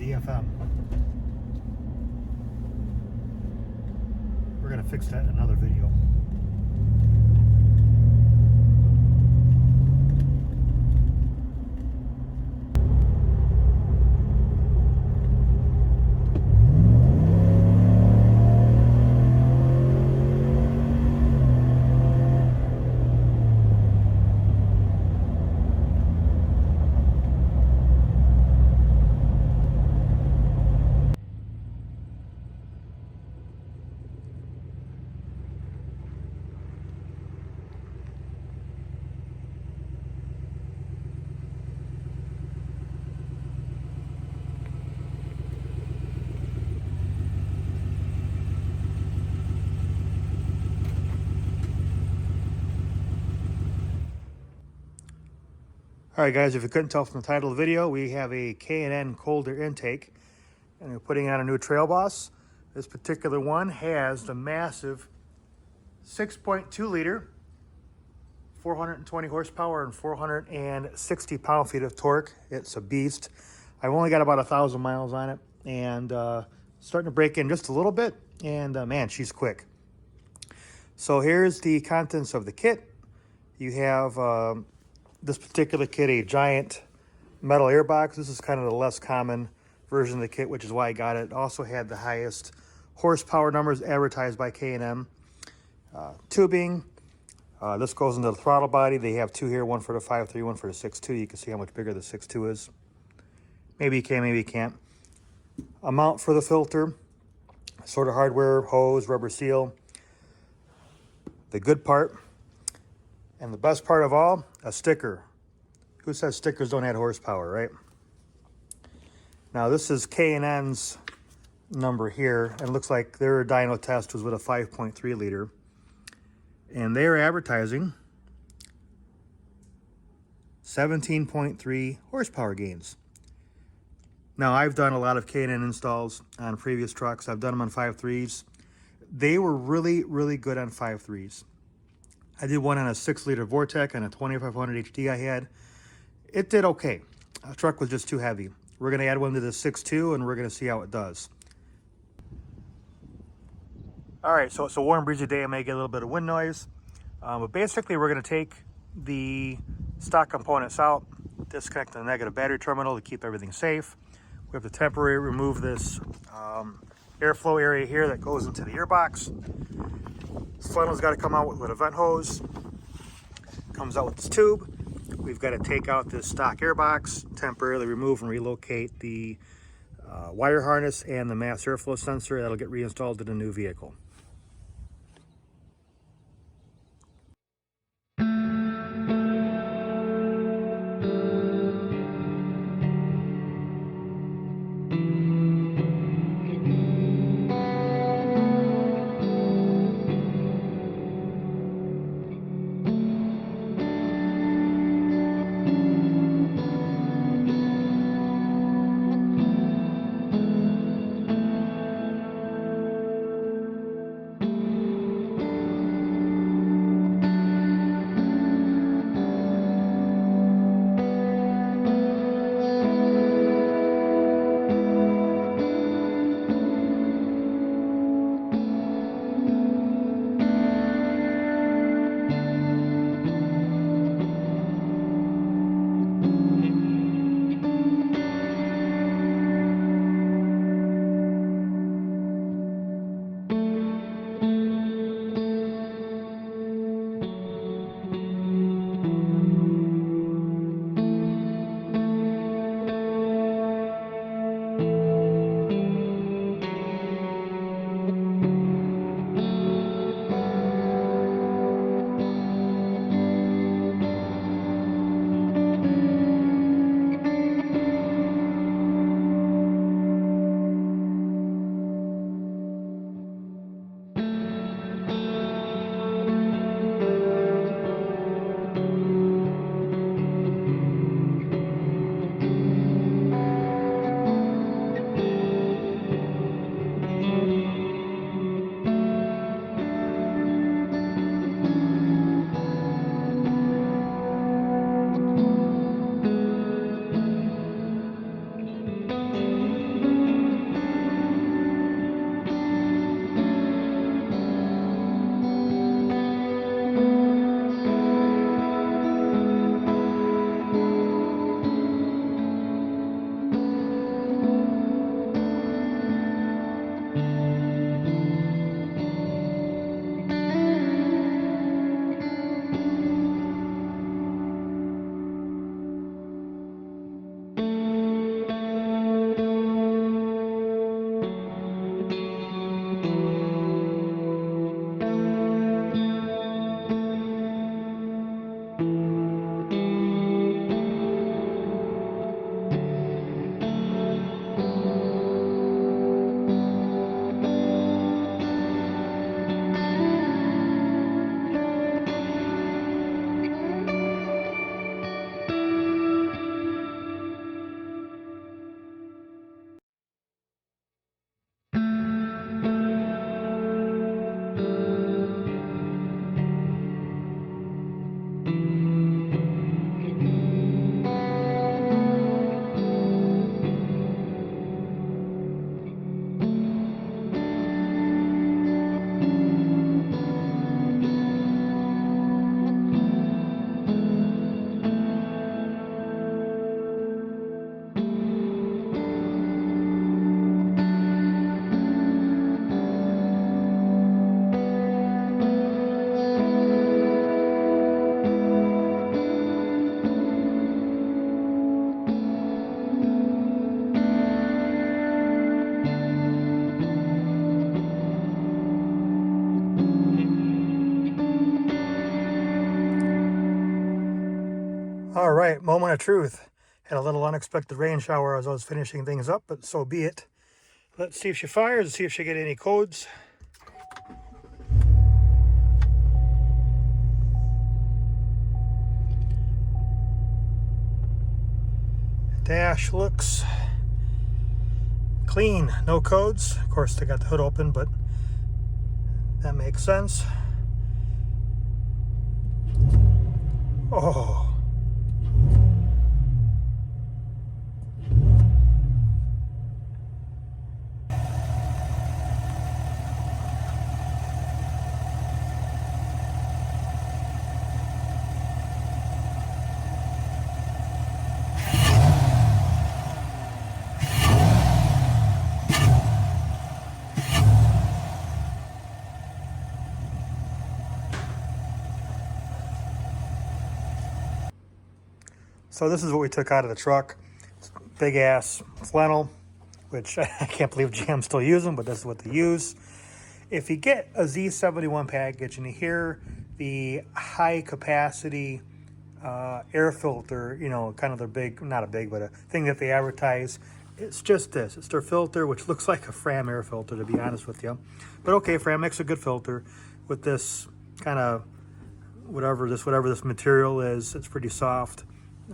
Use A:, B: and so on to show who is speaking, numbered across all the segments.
A: DFM. We're going to fix that in another video. All right, guys, if you couldn't tell from the title of the video, we have a K&N cold air intake, and we're putting on a new Trail Boss. This particular one has the massive 6.2 liter, 420 horsepower and 460 pound-feet of torque. It's a beast. I've only got about 1,000 miles on it, and starting to break in just a little bit, and man, she's quick. So here's the contents of the kit. You have this particular kit, a giant metal air box. This is kind of the less common version of the kit, which is why I got it. It also had the highest horsepower numbers advertised by K&M. Tubing. This goes into the throttle body. They have two here, one for the 5.3, one for the 6.2. You can see how much bigger the 6.2 is. Maybe you can, maybe you can't. A mount for the filter. Sort of hardware, hose, rubber seal. The good part, and the best part of all, a sticker. Who says stickers don't add horsepower, right? Now this is K&N's number here, and it looks like their dyno test was with a 5.3 liter. And they're advertising 17.3 horsepower gains. Now I've done a lot of K&N installs on previous trucks. I've done them on 5.3s. They were really, really good on 5.3s. I did one on a 6-liter Vortec and a 2500 HD I had. It did okay. The truck was just too heavy. We're going to add one to the 6.2 and we're going to see how it does. All right, so it's a warm, breezy day. I may get a little bit of wind noise. But basically, we're going to take the stock components out, disconnect the negative battery terminal to keep everything safe. We have to temporarily remove this airflow area here that goes into the airbox. Funnel's got to come out with a vent hose. Comes out with this tube. We've got to take out this stock airbox, temporarily remove and relocate the wire harness and the mass airflow sensor. That'll get reinstalled in a new vehicle. All right, moment of truth. Had a little unexpected rain shower as I was finishing things up, but so be it. Let's see if she fires and see if she get any codes. Dash looks clean, no codes. Of course, they got the hood open, but that makes sense. Oh. So this is what we took out of the truck. Big ass flannel, which I can't believe GM's still using, but this is what they use. If you get a Z71 package and you hear the high capacity air filter, you know, kind of their big, not a big, but a thing that they advertise, it's just this. It's their filter, which looks like a Fram air filter, to be honest with you. But okay, Fram makes a good filter with this kind of whatever this material is. It's pretty soft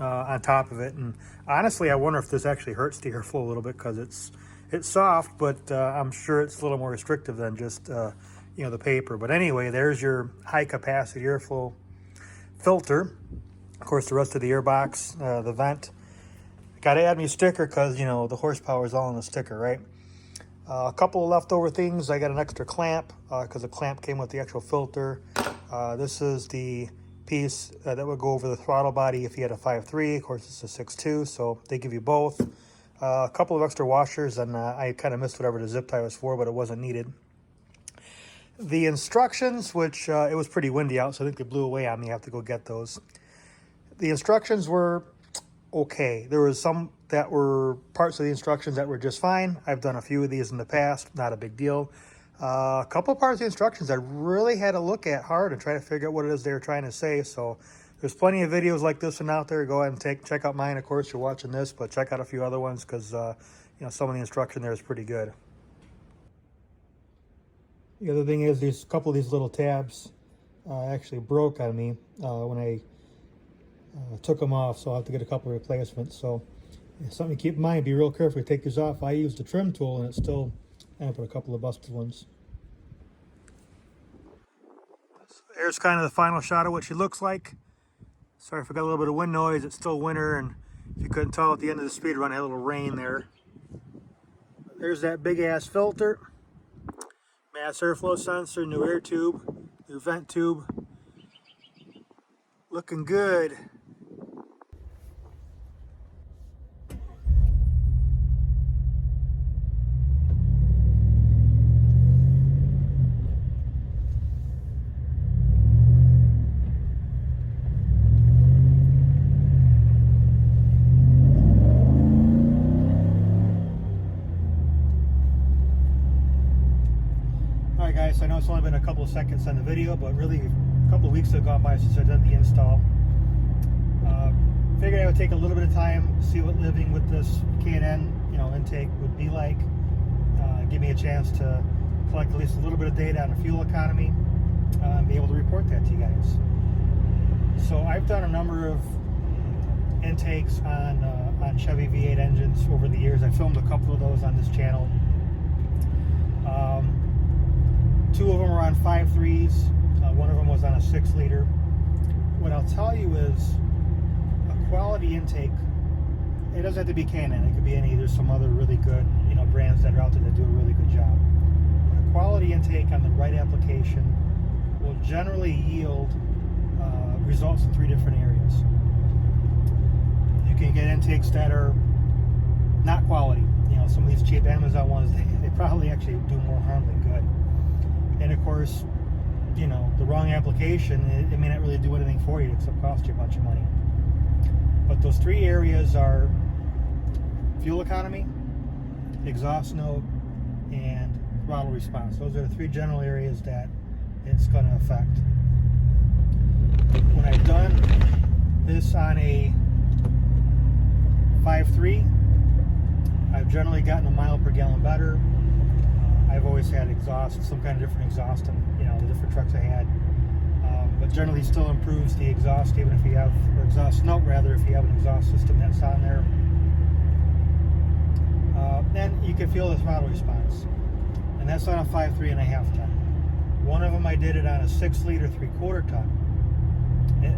A: on top of it, and honestly, I wonder if this actually hurts the airflow a little bit because it's soft, but I'm sure it's a little more restrictive than just you know, the paper. But anyway, there's your high capacity airflow filter. Of course, the rest of the air box, the vent. Got to add me a sticker because, you know, the horsepower is all in the sticker, right? A couple of leftover things. I got an extra clamp because the clamp came with the actual filter. This is the piece that would go over the throttle body if you had a 5.3. Of course, it's a 6.2, so they give you both. A couple of extra washers, and I kind of missed whatever the zip tie was for, but it wasn't needed. The instructions, which it was pretty windy out, so I think they blew away on me. I have to go get those. The instructions were okay. There was some that were parts of the instructions that were just fine. I've done a few of these in the past, not a big deal. A couple of parts of the instructions I really had to look at hard and try to figure out what it is they were trying to say. So there's plenty of videos like this one out there. Go ahead and check out mine. Of course, you're watching this, but check out a few other ones because you know, some of the instruction there is pretty good. The other thing is these couple of these little tabs actually broke on me when I took them off, so I'll have to get a couple of replacements. So something to keep in mind, be real careful you take these off. I used the trim tool and it's still, I put a couple of busted ones. Here's kind of the final shot of what she looks like. Sorry if I got a little bit of wind noise. It's still winter, and if you couldn't tell at the end of the speed run, I had a little rain there. There's that big ass filter, mass airflow sensor, new air tube, new vent tube. Looking good. Guys, I know it's only been a couple of seconds on the video, but really a couple of weeks have gone by since I did the install. Figured I would take a little bit of time, see what living with this K&N, you know, intake would be like. Give me a chance to collect at least a little bit of data on the fuel economy and be able to report that to you guys. So I've done a number of intakes on Chevy V8 engines over the years. I filmed a couple of those on this channel. Two of them were on 5.3s. One of them was on a 6-liter. What I'll tell you is a quality intake, it doesn't have to be K&N. It could be any, there's some other really good, you know, brands that are out there that do a really good job. But a quality intake on the right application will generally yield results in 3 different areas. You can get intakes that are not quality. You know, some of these cheap Amazon ones, they probably actually do more harm than good. And of course, you know, the wrong application, it may not really do anything for you except cost you a bunch of money. But those 3 areas are fuel economy, exhaust note, and throttle response. Those are the 3 general areas that it's going to affect. When I've done this on a 5.3. I've generally gotten a mile per gallon better. I've always had exhaust, some kind of different exhaust on, you know, the different trucks I had. But generally still improves the exhaust, even if you have, or exhaust note rather, if you have an exhaust system that's on there. Then you can feel the throttle response. And that's on a 5.3.5 ton. One of them I did it on a 6 liter 3/4 ton.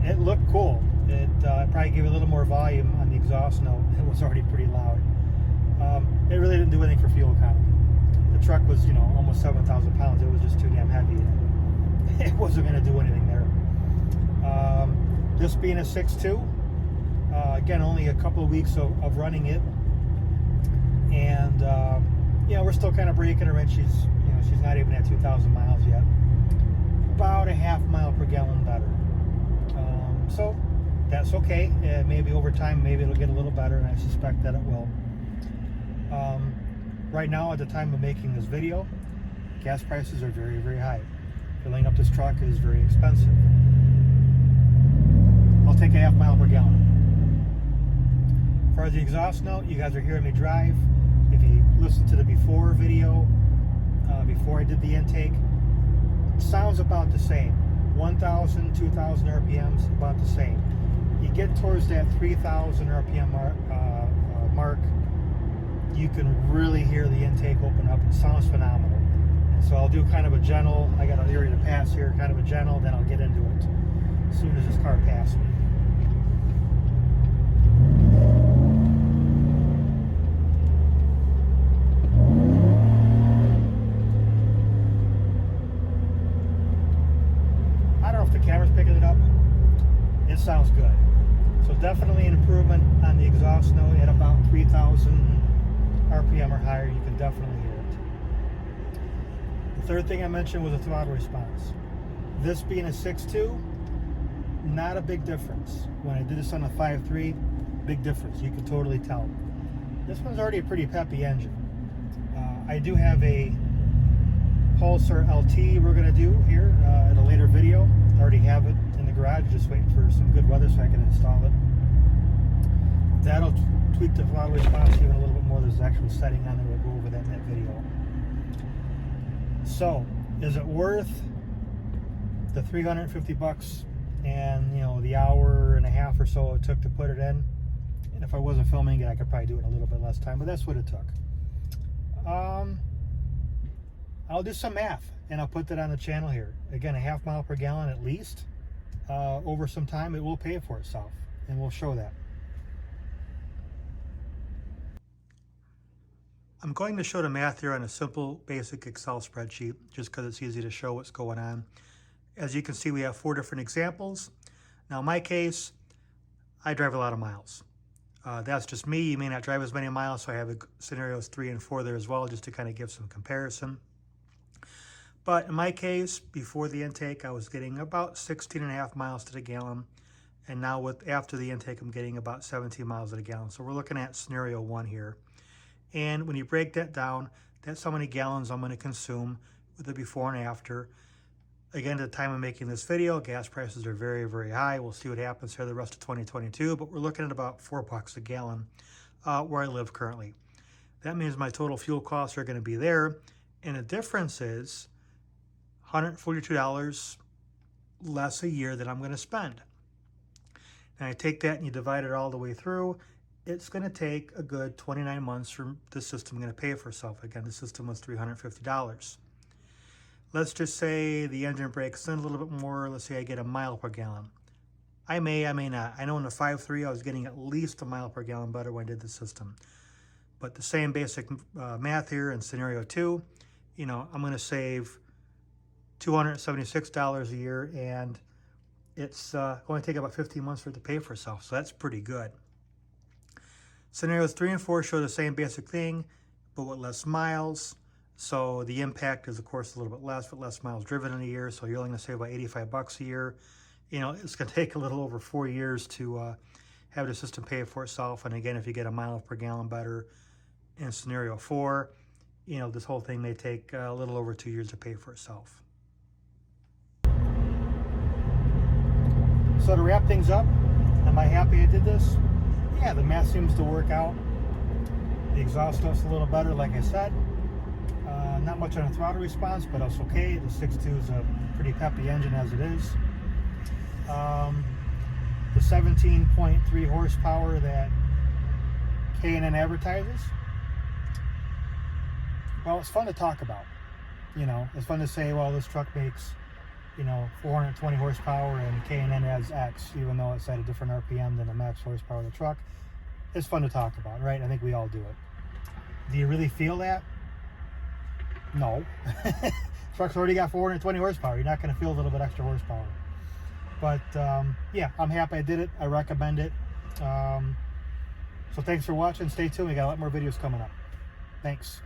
A: It looked cool. It probably gave a little more volume on the exhaust note. It was already pretty loud. It really didn't do anything for fuel economy. The truck was, you know, almost 7,000 pounds. It was just too damn heavy. It wasn't going to do anything there. This being a 6.2, again, only a couple of weeks of running it, and you know, we're still kind of breaking her in. She's not even at 2,000 miles yet. About a half mile per gallon better. So that's okay. Maybe over time, maybe it'll get a little better, and I suspect that it will. Right now, at the time of making this video, gas prices are very, very high. Filling up this truck is very expensive. I'll take a half mile per gallon. As far as the exhaust note, you guys are hearing me drive. If you listen to the before video, before I did the intake, it sounds about the same. 1,000, 2,000 RPMs, about the same. You get towards that 3,000 RPM mark, you can really hear the intake open up. It sounds phenomenal. And so I'll do kind of a gentle, I got an area to pass here, kind of a gentle, then I'll get into it as soon as this car passes me. I don't know if the camera's picking it up. It sounds good. So definitely an improvement on the exhaust note at about 3,000 RPM or higher. You can definitely hear it. The third thing I mentioned was a throttle response. This being a 6.2, not a big difference. When I did this on a 5.3, big difference. You can totally tell. This one's already a pretty peppy engine. I do have a Pulsar LT we're going to do here in a later video. I already have it in the garage, just waiting for some good weather so I can install it. That'll tweak the throttle response even a little bit more. There's an actual setting on there. We'll go over that in that video. So, is it worth the $350 and, you know, the hour and a half or so it took to put it in? And if I wasn't filming it, I could probably do it in a little bit less time, but that's what it took. I'll do some math and I'll put that on the channel here. Again, a half mile per gallon at least. Over some time, it will pay for itself, and we'll show that. I'm going to show the math here on a simple, basic Excel spreadsheet, just because it's easy to show what's going on. As you can see, we have 4 different examples. Now, in my case, I drive a lot of miles. That's just me. You may not drive as many miles, so I have scenarios 3 and 4 there as well, just to kind of give some comparison. But in my case, before the intake, I was getting about 16.5 miles to the gallon. And now after the intake, I'm getting about 17 miles to the gallon. So we're looking at scenario 1 here. And when you break that down, that's how many gallons I'm going to consume with the before and after. Again, at the time of making this video, gas prices are very, very high. We'll see what happens here the rest of 2022, but we're looking at about $4 a gallon where I live currently. That means my total fuel costs are going to be there. And the difference is $142 less a year that I'm going to spend. And I take that and you divide it all the way through. It's going to take a good 29 months for the system going to pay for itself. Again, the system was $350. Let's just say the engine breaks in a little bit more. Let's say I get a mile per gallon. I may not. I know in the 5.3 I was getting at least a mile per gallon better when I did the system. But the same basic math here in scenario 2, you know, I'm going to save $276 a year, and it's going to take about 15 months for it to pay for itself. So that's pretty good. Scenarios 3 and 4 show the same basic thing, but with less miles. So the impact is, of course, a little bit less, but less miles driven in a year. So you're only going to save about $85 a year. You know, it's going to take a little over 4 years to have the system pay for itself. And again, if you get a mile per gallon better in scenario 4, you know, this whole thing may take a little over 2 years to pay for itself. So to wrap things up, I'm Am I happy I did this? Yeah, the math seems to work out. The exhaust stuff's a little better, like I said. Not much on the throttle response, but that's okay. The 6.2 is a pretty peppy engine as it is. The 17.3 horsepower that K&N advertises, well, it's fun to talk about. You know, it's fun to say, well, this truck makes, you know, 420 horsepower and K&N adds X, even though it's at a different RPM than the max horsepower of the truck. It's fun to talk about, right? I think we all do it. Do you really feel that? No. Truck's already got 420 horsepower. You're not going to feel a little bit extra horsepower. But yeah, I'm happy I did it. I recommend it. So thanks for watching. Stay tuned. We got a lot more videos coming up. Thanks.